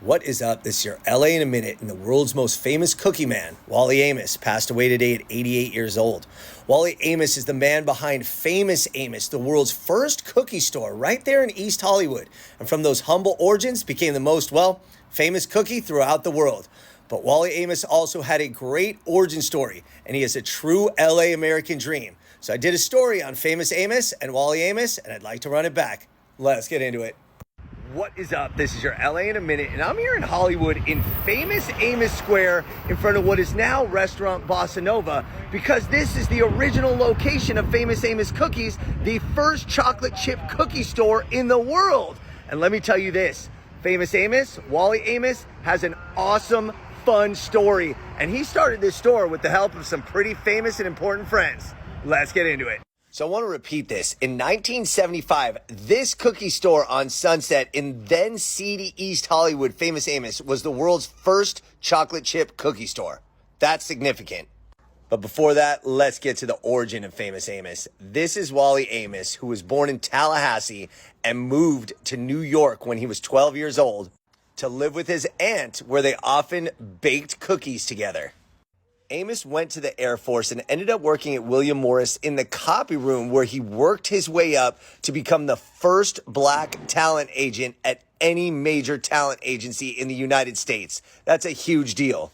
What is up? This is your LA in a minute, and the world's most famous cookie man, Wally Amos, passed away today at 88 years old. Wally Amos is the man behind Famous Amos, the world's first cookie store right there in East Hollywood. And from those humble origins became the most, famous cookie throughout the world. But Wally Amos also had a great origin story, and he has a true LA American dream. So I did a story on Famous Amos and Wally Amos, and I'd like to run it back. Let's get into it. What is up? This is your LA in a minute, and I'm here in Hollywood in Famous Amos Square in front of what is now Restaurant Bossa Nova, because this is the original location of Famous Amos Cookies, the first chocolate chip cookie store in the world. And let me tell you this, Famous Amos, Wally Amos, has an awesome, fun story, and he started this store with the help of some pretty famous and important friends. Let's get into it. So I want to repeat this. In 1975, this cookie store on Sunset in then seedy East Hollywood, Famous Amos, was the world's first chocolate chip cookie store. That's significant. But before that, let's get to the origin of Famous Amos. This is Wally Amos, who was born in Tallahassee and moved to New York when he was 12 years old to live with his aunt, where they often baked cookies together. Amos went to the Air Force and ended up working at William Morris in the copy room, where he worked his way up to become the first black talent agent at any major talent agency in the United States. That's a huge deal.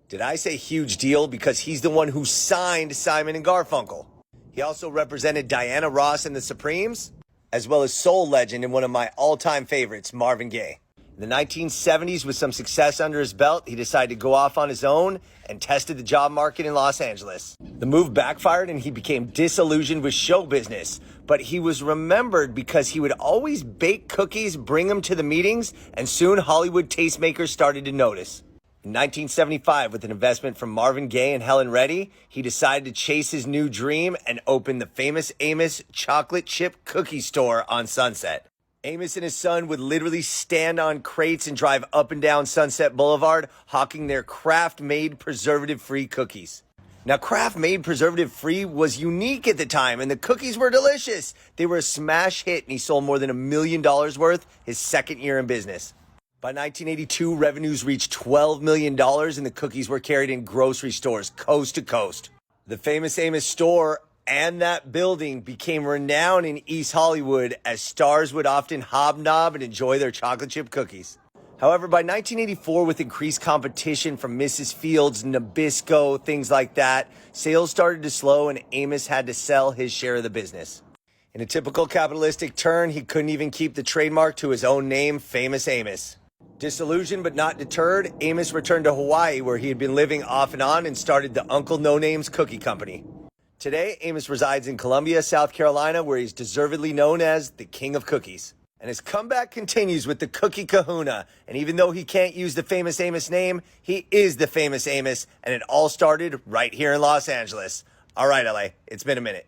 Did I say huge deal? Because he's the one who signed Simon and Garfunkel. He also represented Diana Ross and the Supremes, as well as soul legend and one of my all-time favorites, Marvin Gaye. In the 1970s, with some success under his belt, he decided to go off on his own and tested the job market in Los Angeles. The move backfired and he became disillusioned with show business, but he was remembered because he would always bake cookies, bring them to the meetings, and soon Hollywood tastemakers started to notice. In 1975, with an investment from Marvin Gaye and Helen Reddy, he decided to chase his new dream and open the Famous Amos chocolate chip cookie store on Sunset. Amos and his son would literally stand on crates and drive up and down Sunset Boulevard, hawking their craft-made preservative-free cookies. Now, craft-made preservative-free was unique at the time, and the cookies were delicious. They were a smash hit, and he sold more than $1 million worth his second year in business. By 1982, revenues reached $12 million, and the cookies were carried in grocery stores coast to coast. The Famous Amos store and that building became renowned in East Hollywood, as stars would often hobnob and enjoy their chocolate chip cookies. However, by 1984, with increased competition from Mrs. Fields, Nabisco, things like that, sales started to slow and Amos had to sell his share of the business. In a typical capitalistic turn, he couldn't even keep the trademark to his own name, Famous Amos. Disillusioned but not deterred, Amos returned to Hawaii, where he had been living off and on, and started the Uncle No Name's Cookie Company. Today, Amos resides in Columbia, South Carolina, where he's deservedly known as the King of Cookies. And his comeback continues with the Cookie Kahuna. And even though he can't use the Famous Amos name, he is the Famous Amos, and it all started right here in Los Angeles. All right, LA, it's been a minute.